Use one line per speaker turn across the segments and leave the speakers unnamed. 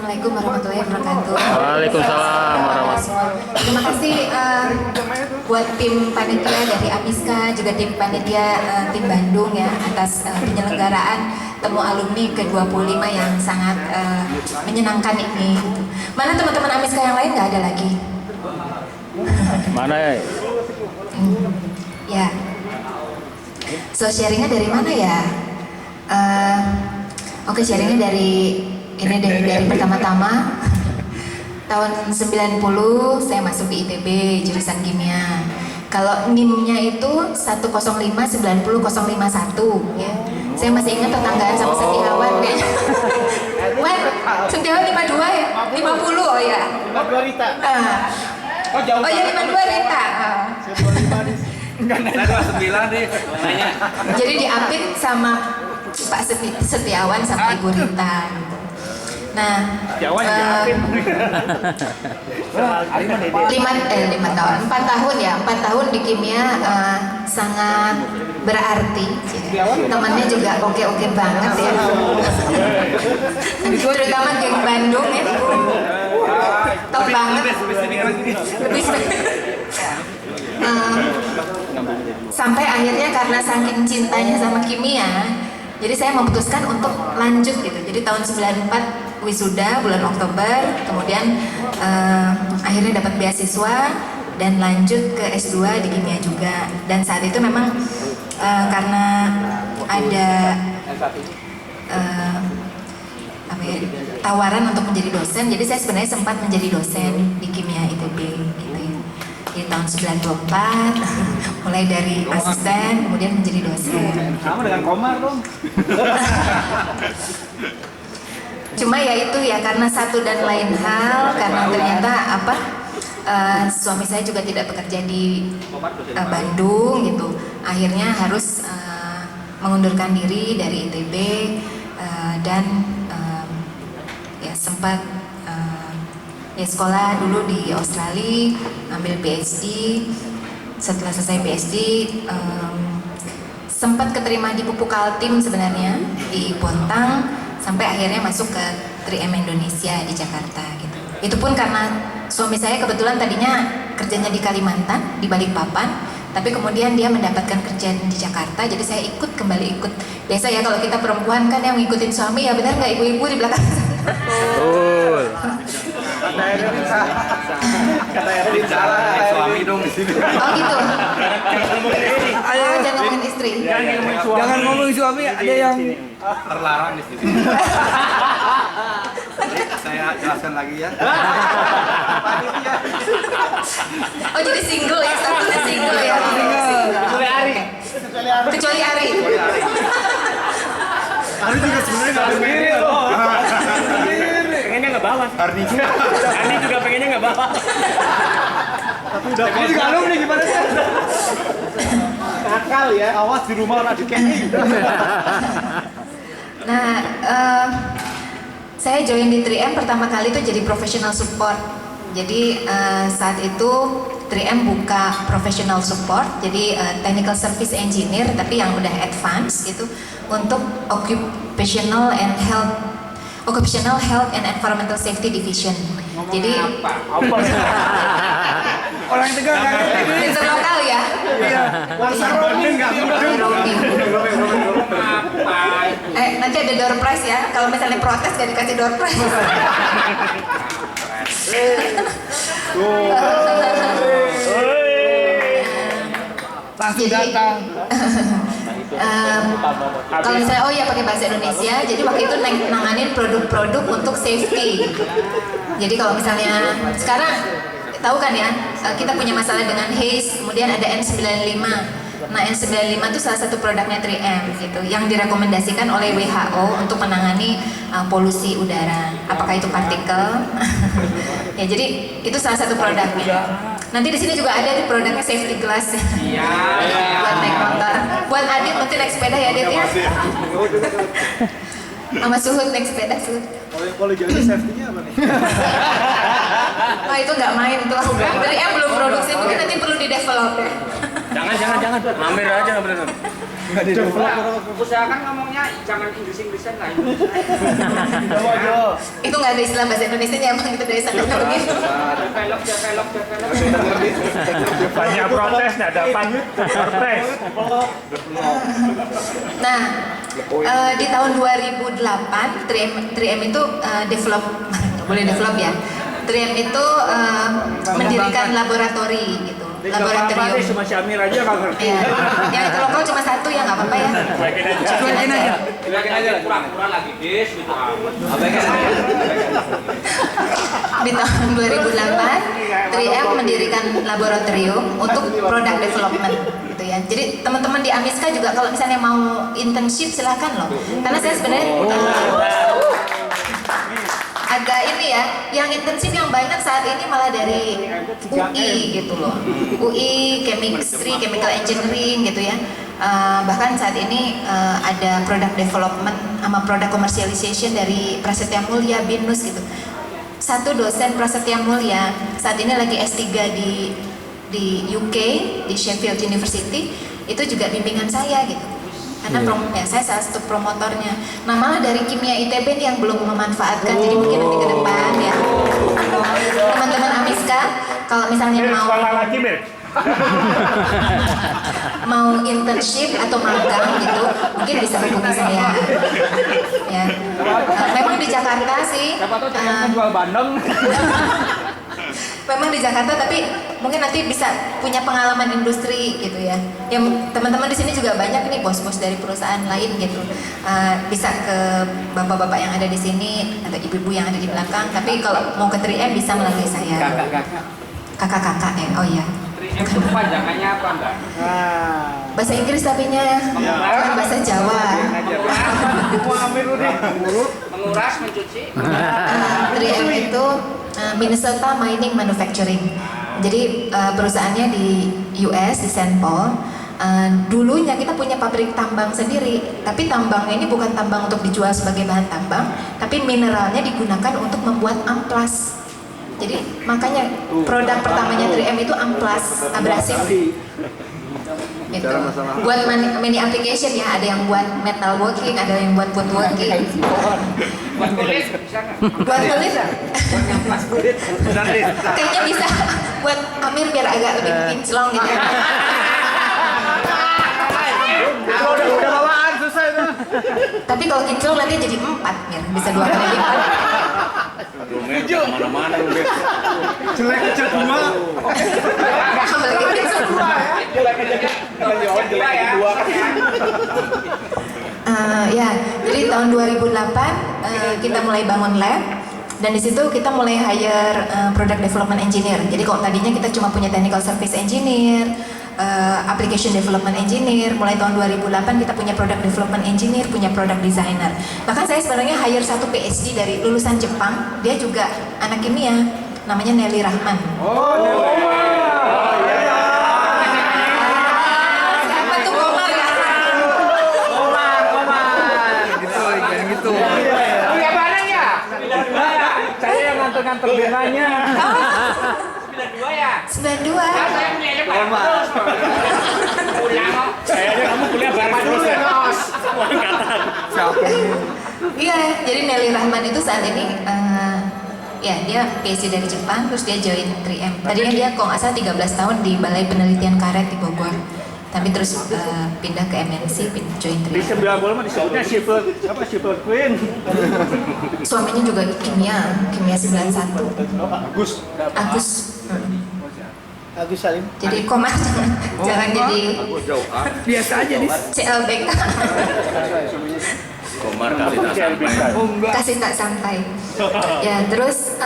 Assalamualaikum warahmatullahi wabarakatuh.
Waalaikumsalam warahmatullahi.
Terima kasih buat tim panitia dari Amiska, juga tim panitia tim Bandung ya atas penyelenggaraan temu alumni ke-25 yang sangat menyenangkan ini. Mana teman-teman Amiska yang lain? Nggak ada lagi.
Mana ya?
Ya. So sharingnya dari mana ya? Oke, sharingnya dari pertama-tama tahun 90 saya masuk di ITB jurusan kimia. Kalau NIM-nya itu 1059001 ya. Saya masih ingat tetanggaan sama Setiawan kayaknya. Wan, Setiawan 52 ya? 50 oh ya.
52 Rita.
Oh ya 52 Rita.
Saya 29 deh.
Jadi diapit sama Pak Setiawan sama Ibu Rita gitu. Nah, 4 tahun ya, 4 tahun di kimia sangat berarti. Temannya juga oke banget ya. Terutama geng Bandung ya. Top banget. Lebih sampai akhirnya karena saking cintanya sama kimia, jadi saya memutuskan untuk lanjut gitu. Jadi tahun 94 wisuda bulan Oktober, kemudian akhirnya dapat beasiswa dan lanjut ke S2 di kimia juga. Dan saat itu memang karena ada tawaran untuk menjadi dosen, jadi saya sebenarnya sempat menjadi dosen di kimia ITB gitu ya. Di tahun 94 mulai dari asisten kemudian menjadi dosen.
Sama dengan Komar dong.
Cuma ya itu ya karena satu dan lain hal, karena ternyata suami saya juga tidak bekerja di Bandung gitu. Akhirnya harus mengundurkan diri dari ITB dan ya sempat ya sekolah dulu di Australia, ambil PhD. Setelah selesai PhD sempat keterima di Pupuk Kaltim sebenarnya di Bontang, sampai akhirnya masuk ke 3M Indonesia di Jakarta gitu. Itu pun karena suami saya kebetulan tadinya kerjanya di Kalimantan, di Balikpapan, tapi kemudian dia mendapatkan kerjaan di Jakarta, jadi saya kembali ikut. Biasa ya kalau kita perempuan kan yang ngikutin suami, ya benar nggak ibu-ibu di belakang sana?
Betul.
Kata Erwin salah, suami dong di sini.
Oh gitu. Jangan ngomongin istri.
Jangan ngomong suami, ada yang
Terlarang di sini. Saya jelaskan lagi ya.
Oh jadi single ya, statusnya single ya.
Kecuali Ari.
Kecuali Ari.
Ari juga sebenarnya nggak sendiri loh.
pengennya nggak bawa.
Ardi juga.
Ardi juga pengennya nggak bawa.
Tapi udah. Ini juga alumni gimana sih? Nakal ya. Awas di rumah orang dikenging.
Nah, saya join di 3M pertama kali itu jadi professional support. Jadi saat itu 3M buka professional support, jadi technical service engineer, tapi yang udah advance gitu untuk occupational health and environmental safety division. Jadi
Orang Tegal nggak ngerti.
pinter lokal ya.
Iya. Langsung roaming nggak
Roaming. Nanti ada door prize ya. Kalau misalnya protes gak dikasih door prize.
langsung datang.
Kalau misalnya pakai bahasa Indonesia, jadi waktu itu nanganin produk-produk untuk safety. Jadi kalau misalnya sekarang tahu kan ya, kita punya masalah dengan haze, kemudian ada N95. Nah N95 itu salah satu produknya 3M gitu, yang direkomendasikan oleh WHO untuk menangani polusi udara. Apakah itu partikel? Ya jadi itu salah satu produknya. Nanti di sini juga ada di produknya safety glass. Iya. Buat naik motor. Buat Adit nanti naik sepeda ya Adit ya. Sama Suhud naik sepeda Suhud.
Kalau jadi safety-nya apa nih?
Oh itu nggak main tuh. 3M belum produksi, mungkin nanti perlu di develop ya.
Jangan. Mampir aja nggak bener. Usahakan ngomongnya jangan Inggris-Inggrisan lah.
Itu nggak ada istilah bahasa Indonesia emang itu dari sana begitu.
Develop.
Banyak protes, nggak dapat protes.
Nah, di tahun 2008 3M itu develop boleh develop ya. 3M itu mendirikan laboratori gitu. Laboratorium.
Cuma si Amir aja nggak ngerti.
Iya. Yang itu lokal cuma satu ya nggak apa-apa ya. Cuekin aja.
Kurang lagi dis gitu.
Di tahun 2008 3M mendirikan laboratorium untuk product development gitu ya. Jadi teman-teman di Amiska juga kalau misalnya mau internship silahkan loh. Karena saya sebenarnya agak ini ya, yang intensif yang banyak saat ini malah dari UI gitu loh. UI, chemistry, chemical engineering gitu ya. Bahkan saat ini ada product development sama product commercialization dari Prasetya Mulia, BINUS gitu. Satu dosen Prasetya Mulia saat ini lagi S3 di UK, di Sheffield University, itu juga bimbingan saya gitu. Karena saya salah satu promotornya. Nah malah dari kimia ITB nih yang belum memanfaatkan, jadi mungkin nanti ke depan ya. Teman-teman Amiska, kalau misalnya mau internship atau magang gitu, mungkin bisa hubungi saya. Ya. Memang di Jakarta sih.
Jual bandeng.
Memang di Jakarta, tapi mungkin nanti bisa punya pengalaman industri gitu ya. Yang teman-teman di sini juga banyak nih bos-bos dari perusahaan lain gitu. Bisa ke bapak-bapak yang ada di sini atau ibu-ibu yang ada di belakang. Tapi kalau mau ke 3M bisa melalui saya. Kakak-kakak ya. Oh iya.
3M itu kepanjangannya apa Mbak?
Bahasa Inggris tapinya bukan bahasa Jawa.
Menguras, mencuci.
3M itu Minnesota Mining Manufacturing. Jadi perusahaannya di US, di St. Paul. Dulunya kita punya pabrik tambang sendiri, tapi tambangnya ini bukan tambang untuk dijual sebagai bahan tambang, tapi mineralnya digunakan untuk membuat amplas. Jadi makanya produk pertamanya 3M itu amplas abrasif. Gitu. Buat many application ya, ada yang buat metal working, ada yang buat woodworking.
Buat kulit bisa nggak?
Buat kulit? Kayaknya bisa buat Amir biar agak lebih kinclong gitu.
Udah bawaan susah itu.
Tapi kalau kinclong nanti jadi 4 Mir, bisa 2 kali lipat.
Hijau. Mana-mana udah. Jelek kecil dua.
Apalagi kinclong 2 ya. Jadi tahun 2008 kita mulai bangun lab. Dan di situ kita mulai hire product development engineer. Jadi kalau tadinya kita cuma punya technical service engineer, application development engineer, mulai tahun 2008 kita punya product development engineer, punya product designer. Bahkan saya sebenarnya hire satu PhD dari lulusan Jepang, dia juga anak kimia, namanya Nelly Rahman. Siapa tuh Komar ya?
Gitu.
Punya barang ya?
Saya yang ngantor-ngantor benanya.
92 ya?
92.
Saya punya Pak. Pulang kok.
Kayaknya kamu kuliah bareng terus ya.
Iya, jadi Nelly Rahman itu saat ini ya dia PhD dari Jepang, terus dia join 3M. Tadinya dia kalau nggak salah 13 tahun di Balai Penelitian Karet di Bogor. Tapi terus pindah ke MNC, join 3M.
Di sebelah bola mah disebutnya Sheffield Queen.
Suaminya juga kimia 91. Agus.
Agus Salim.
Jadi Komar jangan jadi
Biasa aja nih.
CLBK.
Komar kali tak sampai.
Kasih tak sampai. Ya terus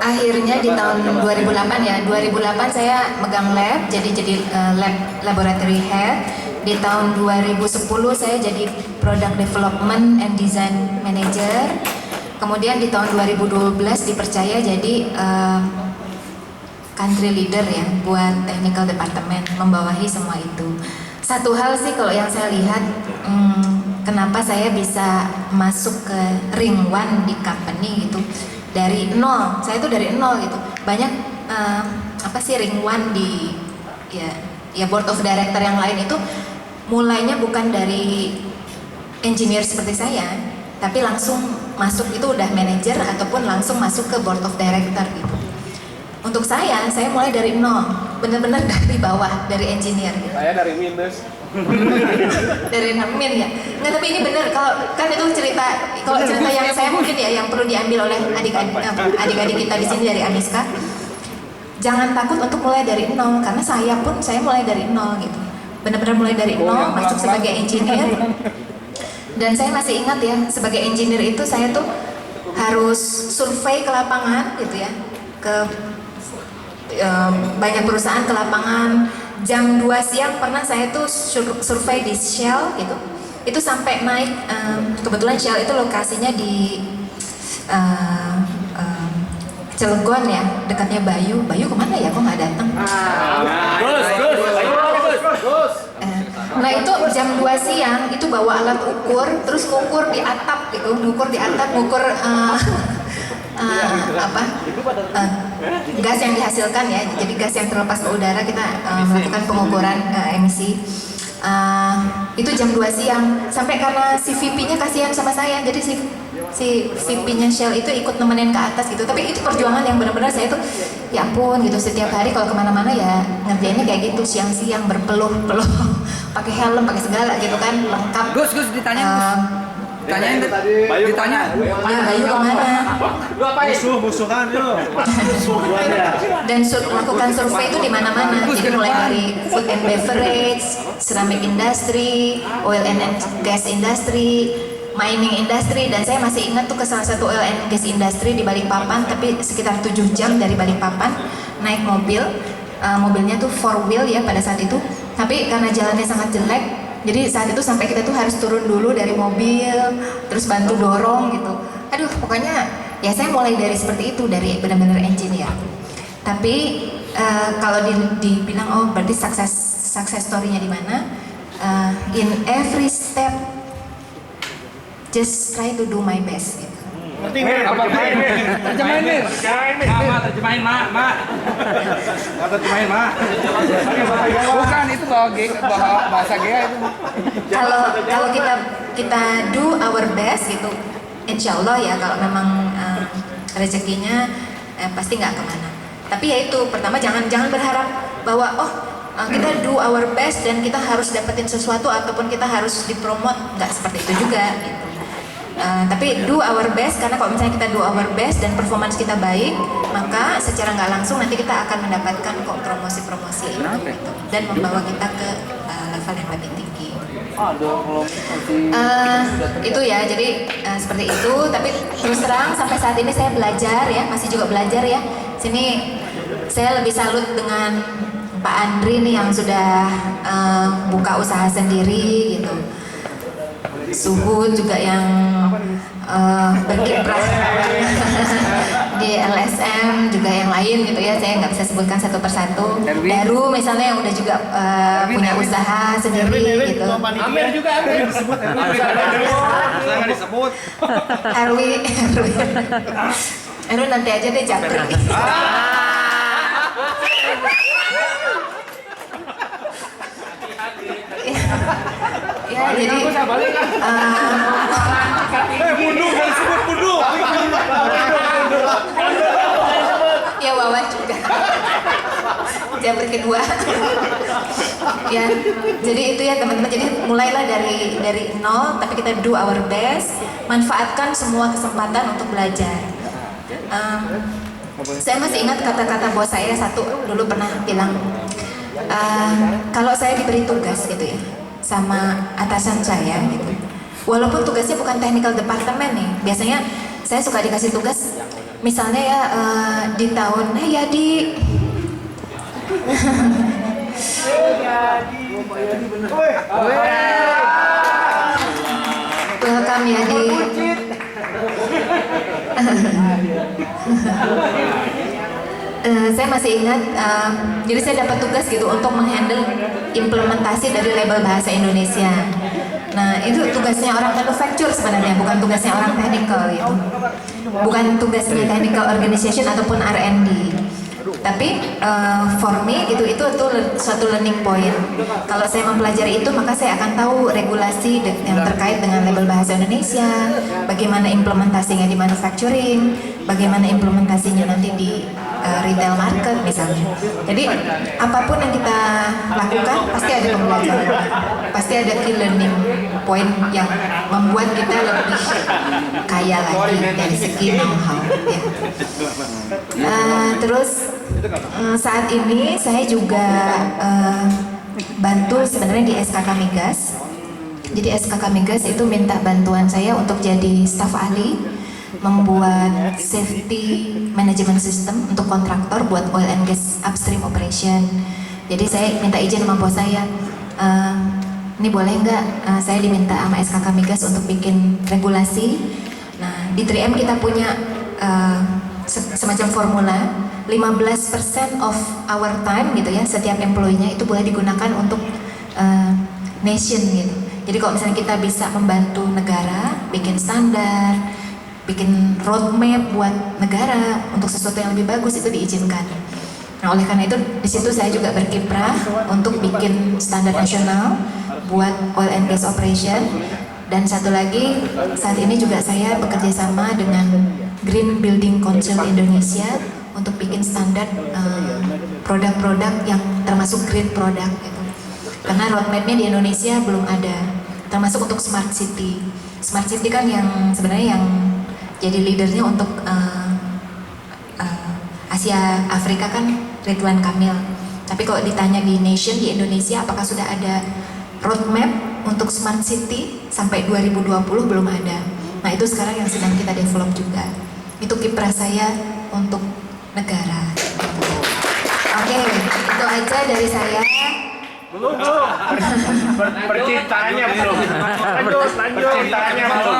akhirnya di tahun 2008 ya, 2008 saya megang lab, jadi laboratory head. Di tahun 2010 saya jadi product development and design manager. Kemudian di tahun 2012 dipercaya jadi country leader ya buat technical department, membawahi semua itu. Satu hal sih kalau yang saya lihat, kenapa saya bisa masuk ke ring one di company gitu dari nol. Saya tuh dari nol gitu. Banyak ring one di ya ya board of director yang lain itu mulainya bukan dari engineer seperti saya, tapi langsung masuk itu udah manager ataupun langsung masuk ke board of director gitu. Untuk saya mulai dari nol, benar-benar dari bawah, dari engineer gitu.
Saya dari minus.
Dari min ya. Nggak, tapi ini benar, kalau kan itu cerita, kalau cerita yang saya mungkin ya yang perlu diambil oleh adik-adik kita di sini dari Amiska. Jangan takut untuk mulai dari nol, karena saya mulai dari nol gitu. Benar-benar mulai dari nol, masuk sebagai engineer. Dan saya masih ingat ya, sebagai engineer itu saya tuh harus survei ke lapangan gitu ya, ke banyak perusahaan ke lapangan. Jam 2 siang pernah saya tuh survei di Shell gitu. Itu sampai naik, kebetulan Shell itu lokasinya di Cilegon ya, dekatnya Bayu. Bayu kemana ya? Kok nggak datang? Nah itu jam 2 siang itu bawa alat ukur, terus ngukur di atap gitu, ngukur gas yang dihasilkan ya. Jadi gas yang terlepas ke udara kita melakukan pengukuran emisi. Itu jam 2 siang, sampai karena si VP-nya kasihan sama saya, jadi si VP-nya Shell itu ikut nemenin ke atas gitu. Tapi itu perjuangan yang benar-benar saya tuh ya ampun gitu, setiap hari kalau kemana-mana ya ngerjainnya kayak gitu, siang-siang berpeluh-peluh pakai helm, pakai segala gitu kan, lengkap.
Gus ditanya ditanyain ditanya
Bayu kemana?
Musuhan yuk.
Dan lakukan survei itu di mana-mana. Jadi mulai dari food and beverage, ceramic industry, oil and gas industry, mining industry. Dan saya masih ingat tuh ke salah satu oil and gas industry di Balikpapan, tapi sekitar 7 jam dari Balikpapan naik mobil. Mobilnya tuh 4 wheel ya pada saat itu, tapi karena jalannya sangat jelek, jadi saat itu sampai kita tuh harus turun dulu dari mobil, terus bantu dorong gitu. Aduh, pokoknya ya saya mulai dari seperti itu, dari benar-benar engineer. Tapi kalau dibilang oh berarti success story-nya di mana? In every step, just try to do my best. Gitu.
Ngerti Mir?
terjemahin Mir.
Terjemahin, Mak.
Terjemahin Mak. Bukan itu bahasa Gea itu.
Kalau kita do our best gitu, insya Allah ya kalau memang rezekinya pasti nggak kemana. Tapi ya itu pertama jangan berharap bahwa kita do our best dan kita harus dapetin sesuatu ataupun kita harus dipromot, nggak seperti itu juga gitu. Tapi do our best, karena kalau misalnya kita do our best dan performance kita baik, maka secara nggak langsung nanti kita akan mendapatkan kok promosi-promosi itu gitu, dan membawa kita ke level yang lebih tinggi. Itu ya, jadi seperti itu. Tapi terus terang sampai saat ini saya belajar ya, masih juga belajar ya. Sini saya lebih salut dengan Pak Andri nih yang sudah buka usaha sendiri gitu. Suhu juga yang berkiprah di LSM, juga yang lain gitu ya, saya nggak bisa sebutkan satu persatu. Daru misalnya yang udah juga punya usaha sendiri gitu.
Amir juga disebut. Disebut.
Erwin nanti aja deh japri. Ya jadi
Bundu kan disebut bundu.
ya Wawan juga Japri kedua. Ya jadi itu ya teman-teman, jadi mulailah dari nol, tapi kita do our best, manfaatkan semua kesempatan untuk belajar. Saya masih ingat kata-kata bos saya satu dulu pernah bilang, kalau saya diberi tugas gitu ya sama atasan saya gitu, walaupun tugasnya bukan technical department nih, biasanya saya suka dikasih tugas misalnya ya di tahun Yadi welcome Yadi. Saya masih ingat, jadi saya dapat tugas gitu untuk menghandle implementasi dari label bahasa Indonesia. Nah itu tugasnya orang manufacture sebenarnya, bukan tugasnya orang technical gitu, bukan tugasnya technical organization ataupun R&D. Tapi for me itu suatu learning point. Kalau saya mempelajari itu, maka saya akan tahu regulasi yang terkait dengan label bahasa Indonesia, bagaimana implementasinya di manufacturing, bagaimana implementasinya nanti di retail market misalnya. Jadi apapun yang kita lakukan pasti ada pembelajaran, pasti ada key learning point yang membuat kita lebih kaya lagi dari segi know-how. Ya. Terus saat ini saya juga bantu sebenarnya di SKK Migas. Jadi SKK Migas itu minta bantuan saya untuk jadi staf ahli membuat safety management system untuk kontraktor buat oil and gas upstream operation. Jadi saya minta izin sama bos saya, ini boleh nggak saya diminta sama SKK Migas untuk bikin regulasi. Nah di 3M kita punya semacam formula 15% of our time gitu ya, setiap employee-nya itu boleh digunakan untuk nation gitu. Jadi kalau misalnya kita bisa membantu negara bikin standar, bikin roadmap buat negara untuk sesuatu yang lebih bagus, itu diizinkan. Nah oleh karena itu di situ saya juga berkiprah untuk bikin standar nasional buat oil and gas operation. Dan satu lagi, saat ini juga saya bekerja sama dengan Green Building Council Indonesia untuk bikin standar produk-produk yang termasuk green product gitu. Karena roadmapnya di Indonesia belum ada, termasuk untuk smart city. Smart city kan yang sebenarnya yang jadi leadernya untuk Asia Afrika kan Ridwan Kamil. Tapi kalau ditanya di nation di Indonesia apakah sudah ada roadmap untuk smart city sampai 2020, belum ada. Nah itu sekarang yang sedang kita develop juga. Itu kiprah saya untuk negara. Oke, itu aja dari saya.
Belum. Percintaannya belum. Lanjut. Percintaannya belum.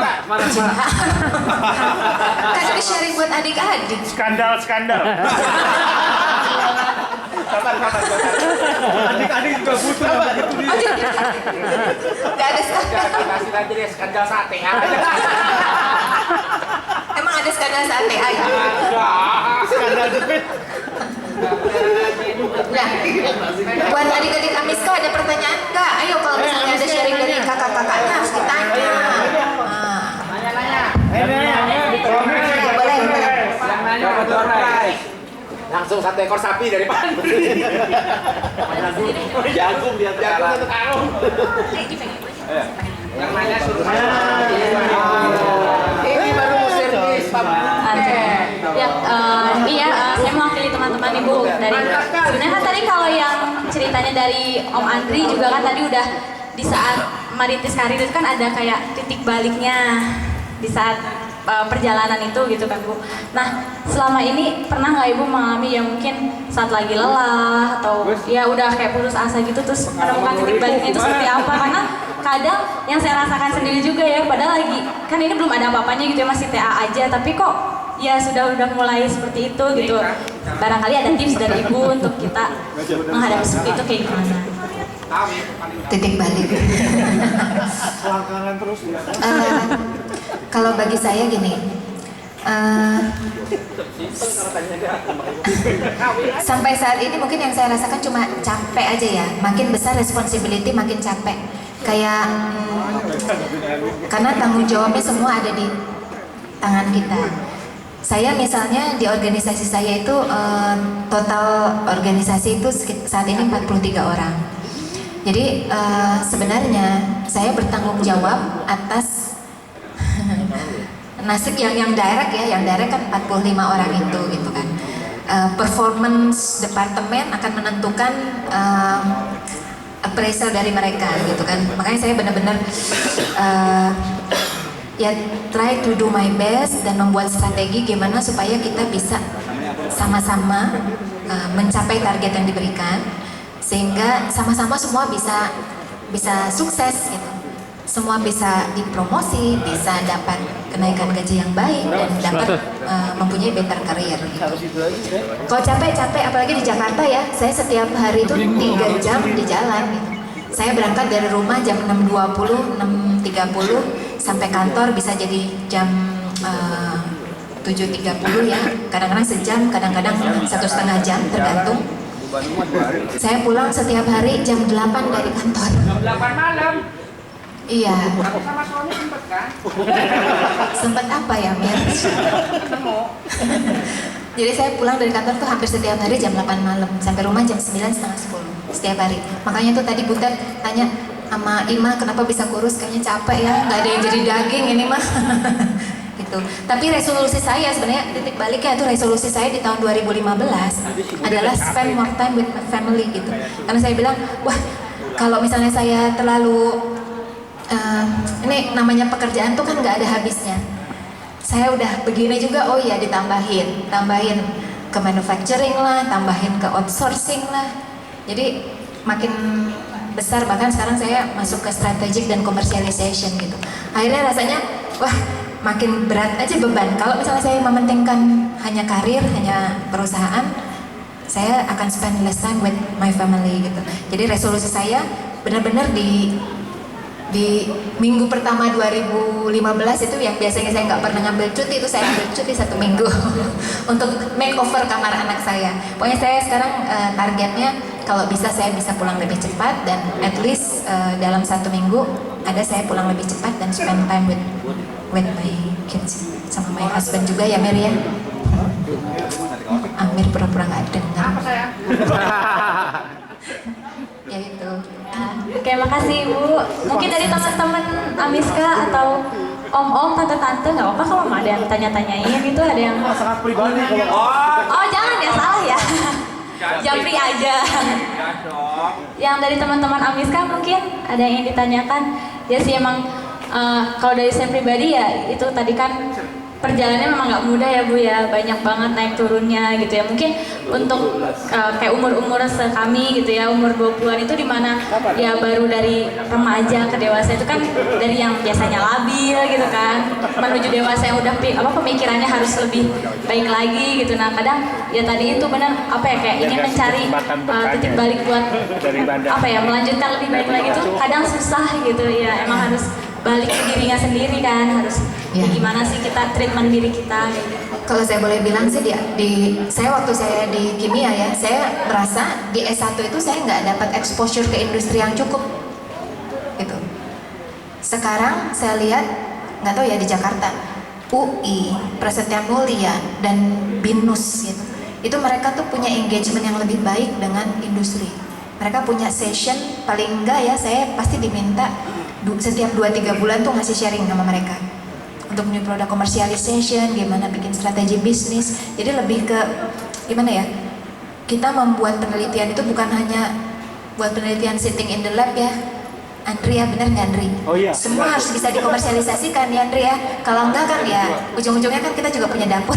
Kan ini sharing buat adik-adik.
Skandal.
Adik-adik juga butuh gitu dia.
Gak ada skandal.
Kasih aja deh skandal sate.
Emang ada skandal sate aja?
Skandal jepit.
Nah, buat adik-adik Amisko ada pertanyaan nggak? Ayo kalau misalnya ada sharing dari kakak-kakaknya harus ditanya. Boleh.
Langsung 1 ekor sapi dari depan. Jagung dia jagung satu karung. Yang nanya suruh. Ini baru servis Pak.
Ya, saya mewakili teman-teman Ibu dari sebenarnya kan tadi kalau yang ceritanya dari Om Andri juga kan tadi udah di saat merintis karir itu kan ada kayak titik baliknya di saat perjalanan itu gitu kan Bu. Nah selama ini pernah nggak Ibu mengalami yang mungkin saat lagi lelah atau ya udah kayak putus asa gitu terus menemukan titik baliknya itu seperti apa? Karena kadang yang saya rasakan sendiri juga ya, padahal lagi kan ini belum ada apa-apanya gitu ya, masih TA aja tapi kok ya sudah mulai seperti itu gitu. Barangkali ada tips dari Ibu untuk kita menghadapi seperti itu kayak gimana?
Titik balik.
Selangkangan terus ya.
Kalau bagi saya gini, sampai saat ini mungkin yang saya rasakan cuma capek aja ya. Makin besar responsibility makin capek. Kayak karena tanggung jawabnya semua ada di tangan kita. Saya misalnya di organisasi saya itu total organisasi itu saat ini 43 orang. Jadi sebenarnya saya bertanggung jawab atas nasib yang direct ya, yang direct kan 45 orang itu gitu kan. Performance departemen akan menentukan appraisal dari mereka gitu kan. Makanya saya benar-benar ya try to do my best dan membuat strategi gimana supaya kita bisa sama-sama mencapai target yang diberikan, sehingga sama-sama semua bisa sukses gitu. Semua bisa dipromosi, bisa dapat kenaikan gaji yang baik dan dapat mempunyai better career gitu. Kalau capek-capek apalagi di Jakarta ya, saya setiap hari itu 3 jam di jalan gitu. Saya berangkat dari rumah jam 6.20, 6.30 sampai kantor bisa jadi jam 7 7.30 ya, kadang-kadang sejam, kadang-kadang 1,5 jam tergantung. Saya pulang setiap hari jam 8 dari kantor.
Jam 8 malam.
Iya.
Aku sama suami sempet kan?
Sempet apa ya, Mir? Jadi saya pulang dari kantor tuh hampir setiap hari jam 8 malam, sampai rumah jam 9, setengah 10 setiap hari. Makanya tuh tadi Butet tanya sama Ima kenapa bisa kurus, kayaknya capek ya, nggak ada yang jadi daging ini mah. Gitu. Tapi resolusi saya sebenarnya titik baliknya itu resolusi saya di tahun 2015 adalah spend more time with my family gitu. Karena saya bilang, wah kalau misalnya saya terlalu ini namanya pekerjaan tuh kan nggak ada habisnya. Saya udah begini juga, oh ya tambahin ke manufacturing lah, tambahin ke outsourcing lah. Jadi makin besar, bahkan sekarang saya masuk ke strategic dan commercialization gitu. Akhirnya rasanya, wah makin berat aja beban. Kalau misalnya saya mementingkan hanya karir, hanya perusahaan, saya akan spend less time with my family gitu. Jadi resolusi saya benar-benar di minggu pertama 2015 itu yang biasanya saya nggak pernah ngambil cuti, itu saya ambil cuti 1 minggu untuk makeover kamar anak saya. Pokoknya saya sekarang targetnya kalau bisa saya bisa pulang lebih cepat, dan at least dalam 1 minggu ada saya pulang lebih cepat dan spend time with my kids, sama my husband juga ya Mir ya. Amir pura-pura nggak dengar.
Apa sayang?
Ya itu.
Oke, makasih Ibu. Mungkin dari teman-teman Amiska atau om-om, tante-tante nggak apa-apa kalau ada yang tanya-tanyain itu, ada yang
Sangat pribadi kalau
oh jangan ya, salah ya. Japri aja. Yang dari teman-teman Amiska mungkin ada yang ingin ditanyakan. Ya sih emang kalau dari saya pribadi ya itu tadi kan perjalanannya memang nggak mudah ya Bu ya, banyak banget naik turunnya gitu ya. Mungkin untuk kayak umur-umur sekami gitu ya, umur 20-an itu dimana ya baru dari remaja ke dewasa itu kan dari yang biasanya labil gitu kan, menuju dewasa yang udah pemikirannya harus lebih baik lagi gitu. Nah kadang ya tadi itu benar apa ya, kayak ingin mencari titik balik buat apa ya, melanjutkan lebih baik lagi itu kadang susah gitu ya. Emang harus balik ke dirinya sendiri kan, harus gimana sih kita treatment diri kita gitu.
Kalau saya boleh bilang sih saya waktu saya di kimia ya, saya merasa di S1 itu saya nggak dapat exposure ke industri yang cukup gitu. Sekarang saya lihat, nggak tahu ya di Jakarta, UI, Prasetya Mulia dan BINUS gitu, itu mereka tuh punya engagement yang lebih baik dengan industri. Mereka punya session, paling enggak ya saya pasti diminta setiap 2-3 bulan tuh ngasih sharing sama mereka untuk new product commercialization, gimana bikin strategi bisnis. Jadi lebih ke gimana ya, kita membuat penelitian itu bukan hanya buat penelitian sitting in the lab ya Andri ya, bener nggak Andri?
Oh iya.
Semua harus bisa dikomersialisasikan ya Andri ya. Kalau enggak kan ya ujung-ujungnya kan kita juga punya dapur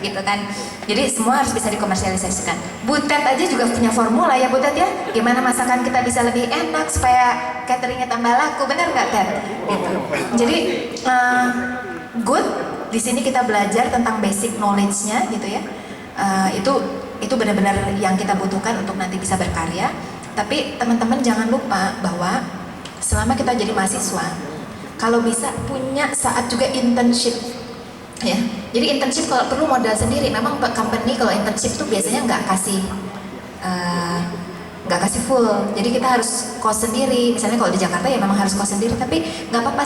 gitu kan. Jadi semua harus bisa dikomersialisasikan. Butet aja juga punya formula ya Butet ya, gimana masakan kita bisa lebih enak supaya cateringnya tambah laku, bener nggak Ted? Gitu. Jadi good, di sini kita belajar tentang basic knowledge-nya gitu ya. Itu benar-benar yang kita butuhkan untuk nanti bisa berkarya. Tapi teman-teman jangan lupa bahwa selama kita jadi mahasiswa, kalau bisa punya saat juga internship ya. Jadi internship kalau perlu modal sendiri. Memang company kalau internship tuh biasanya nggak kasih full. Jadi kita harus cost sendiri. Misalnya kalau di Jakarta ya memang harus cost sendiri. Tapi nggak apa-apa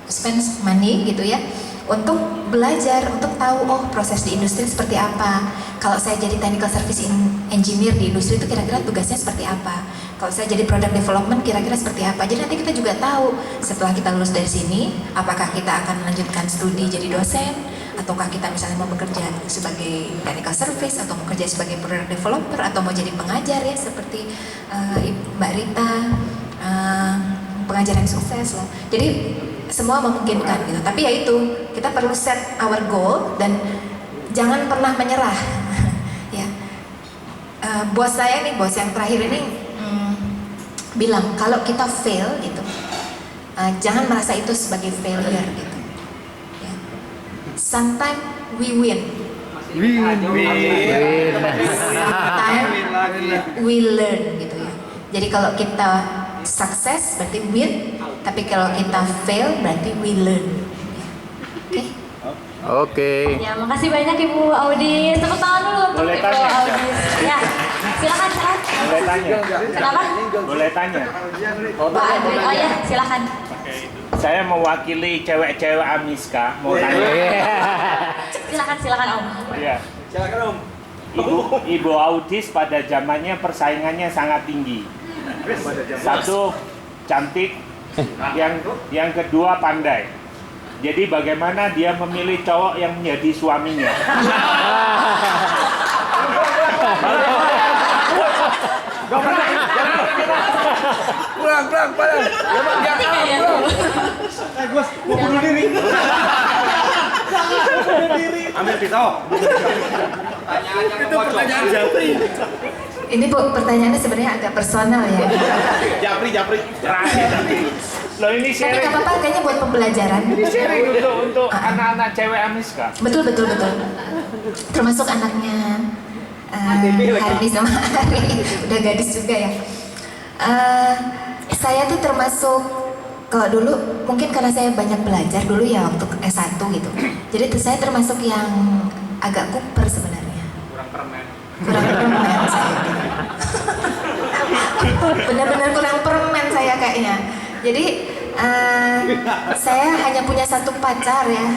spend money gitu ya, untuk belajar, untuk tahu oh proses di industri seperti apa. Kalau saya jadi technical service engineer di industri itu kira-kira tugasnya seperti apa. Kalau saya jadi product development kira-kira seperti apa. Jadi nanti kita juga tahu setelah kita lulus dari sini, apakah kita akan melanjutkan studi jadi dosen, ataukah kita misalnya mau bekerja sebagai technical service, atau mau kerja sebagai product developer, atau mau jadi pengajar ya seperti Mbak Rita, pengajar yang sukses loh. Jadi semua memungkinkan gitu. Tapi ya itu, kita perlu set our goal dan jangan pernah menyerah. Ya, bos saya nih, bos yang terakhir ini bilang kalau kita fail gitu, jangan merasa itu sebagai failure gitu. Ya. Sometimes we win. Sometimes we learn gitu ya. Jadi kalau kita sukses berarti win, tapi kalau kita fail berarti we learn. Oke?
Oke.
Ya, makasih banyak Ibu Audis. Tepuk tangan dulu untuk
Boleh
Ibu
tanya?
Audis. Ya, silakan.
Boleh tanya?
Kenapa?
Boleh tanya?
Pak Andri. Oh ya, silakan.
Saya mewakili cewek-cewek Amiska, mau tanya.
Silakan Om.
Iya. Ibu Audis pada zamannya persaingannya sangat tinggi. Satu, cantik. Yang kedua, pandai. Jadi bagaimana dia memilih cowok yang menjadi suaminya?
Pulang, padahal.
Gus, mau bunuh diri. Ambil pisau.
Itu pertanyaan Japri.
Ini Bu, pertanyaannya sebenarnya agak personal ya.
Japri.
Terakhir. Loh ini
Tapi
sharing.
nggak apa-apa, kayaknya buat pembelajaran.
Ini sharing untuk anak-anak cewek Amiska.
Betul. Termasuk anaknya Hardi sama Ari, udah gadis juga ya. Saya tuh termasuk, kalau dulu mungkin karena saya banyak belajar dulu ya waktu S1 gitu. Jadi saya termasuk yang agak kuper sebenarnya. Kurang permen saya. Benar-benar kurang permen saya kayaknya. Jadi saya hanya punya satu pacar ya.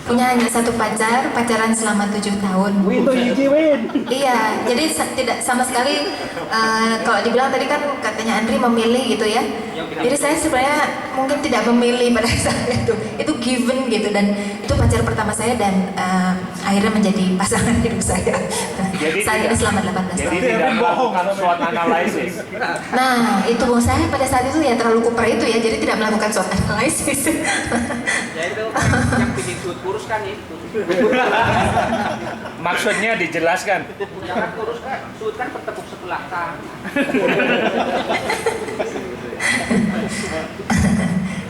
Punya hanya satu pacaran selama 7 tahun. Iya, jadi tidak sama sekali kalau dibilang tadi kan katanya Andri memilih gitu ya. Jadi saya sebenarnya mungkin tidak memilih pada saat itu given gitu, dan itu pacar pertama saya dan akhirnya menjadi pasangan hidup saya. Saat ini selama 18
Jadi
tahun.
tidak melakukan SWOT analisis.
Nah, itu saya pada saat itu ya terlalu kuper itu ya, jadi tidak melakukan SWOT analysis.
Ya itu yang bikin sud kurus kan itu.
Maksudnya dijelaskan.
Jangan kurus kan, sud kan bertepuk sebelah tangan.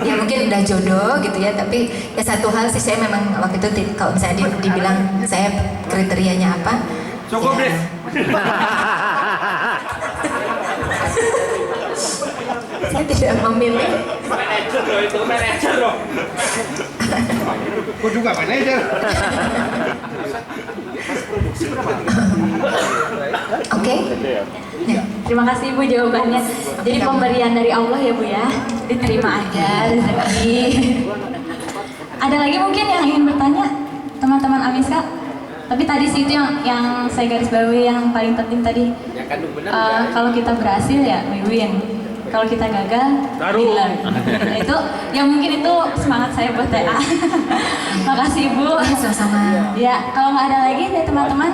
Ya mungkin udah jodoh gitu ya, tapi ya satu hal sih, saya memang waktu itu kalau misalnya dibilang saya kriterianya apa,
Cukup
ya,
deh.
saya tidak memilih.
Manajer loh itu, manajer loh.
Gua juga manajer.
Oke.
Ya, terima kasih Ibu jawabannya. Jadi pemberian dari Allah ya Bu ya, diterima aja rezeki. Ada lagi mungkin yang ingin bertanya teman-teman Amiska? Tapi tadi sih itu yang saya garis bawahi yang paling penting tadi. Kalau kita berhasil ya we win. Kalau kita gagal, we learn. Nah, itu yang mungkin itu semangat saya buat TA. Makasih Ibu.
Ya, sama-sama.
Ya, kalau nggak ada lagi dari teman-teman,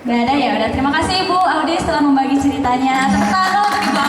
nggak ada ya udah. Terima kasih Ibu Audis telah membagi ceritanya. Tepuk tangan untuk Ibu.